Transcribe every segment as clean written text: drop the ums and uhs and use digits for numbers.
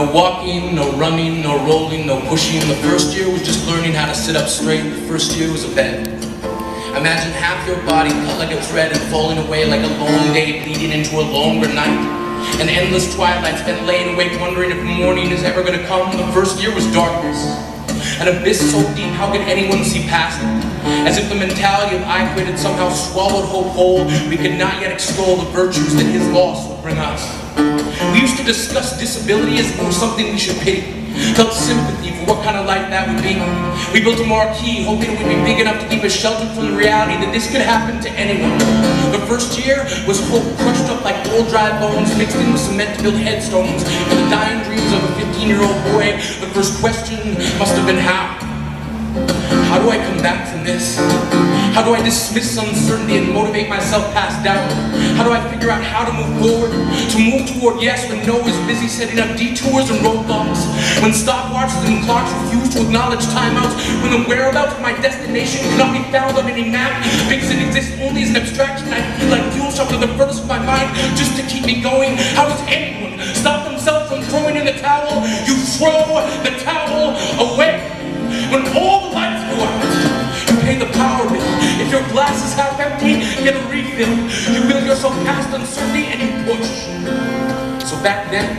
No walking, no running, no rolling, no pushing. The first year was just learning how to sit up straight. The first year was a bed. Imagine half your body cut like a thread and falling away like a long day bleeding into a longer night. An endless twilight spent laying awake wondering if morning is ever going to come. The first year was darkness. An abyss so deep, how could anyone see past it? As if the mentality of I quit had somehow swallowed hope whole, we could not yet extol the virtues that his loss would bring us. We used to discuss disability as though something we should pity. Felt sympathy for what kind of life that would be. We built a marquee, hoping it would be big enough to keep us sheltered from the reality that this could happen to anyone. The first year was hope crushed up like old dry bones mixed in with cement to build headstones for the dying dreams of a 15-year-old boy. The first question must have been how? How do I come back from this? How do I dismiss uncertainty and motivate myself past doubt? How do I figure out how to move forward? To move toward yes when no is busy setting up detours and roadblocks. When stopwatches and clocks refuse to acknowledge timeouts. When the whereabouts of my destination cannot be found on any map because it exists only as an abstraction. I feel like fuel shot to the furthest of my mind just to keep me going. How does anyone stop themselves from throwing in the towel? You throw the towel away. When all the lights go out, you pay the power bill. If your glass is half empty, get a refill. You build yourself past uncertainty and you push. So back then,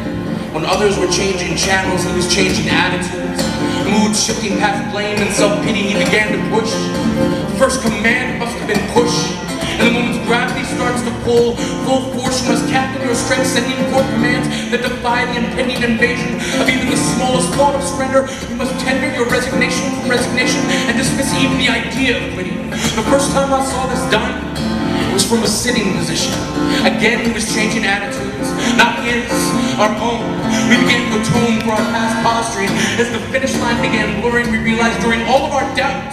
when others were changing channels, he was changing attitudes. Mood shifting past blame and self-pity, he began to push. First command must have been push. And the moment gravity starts to pull, full force you must captain your strength, sending forth commands that defy the impending invasion of even the smallest thought of surrender. You must tender your resignation from resignation and dismiss even the idea of quitting. The first time I saw this done, it was from a sitting position. Again, he was changing attitudes, not his, our own. We began to atone for our past posturing. As the finish line began blurring, we realized during all of our doubt,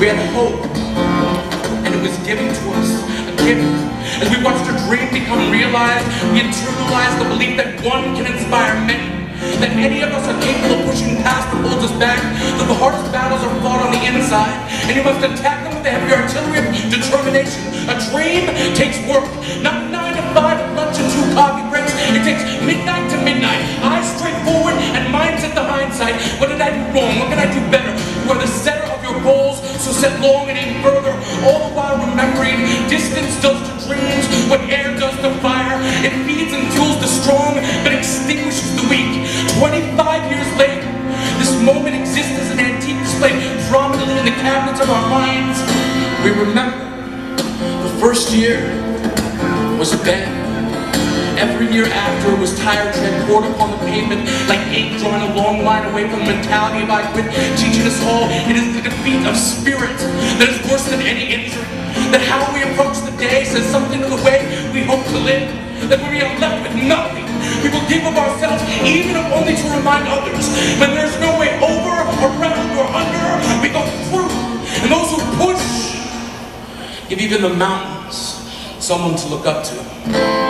we had hope. And it was given to us, a gift. As we watched a dream become realized, we internalized the belief that one can inspire many. That any of us are capable of pushing past what holds us back. That the hardest battles are fought on the inside. And you must attack them with the heavy artillery of determination. A dream takes work. Not 9 to 5 lunch and 2 coffee breaks. It takes midnight to midnight. Eyes straight forward and minds at the hindsight. What did I do wrong? What can I do better? You are the center of your goals, so set long and aim further. All the while remembering distance does to dreams what air does to fire. It feeds and fuels the strong, but extinguishes the weak. 25 years later, this moment exists as an antique display prominently in the cabinets of our minds. We remember the first year was a bed. Every year after was tire tread poured upon the pavement like ink drawing a long line away from the mentality of I quit, teaching us all it is the defeat of spirit that is worse than any injury. That how we approach the day says something of the way we hope to live. That when we are left with nothing, we will give of ourselves, even if only to remind others. When there's no way over, around, or under, we go through. And those who push give even the mountains someone to look up to.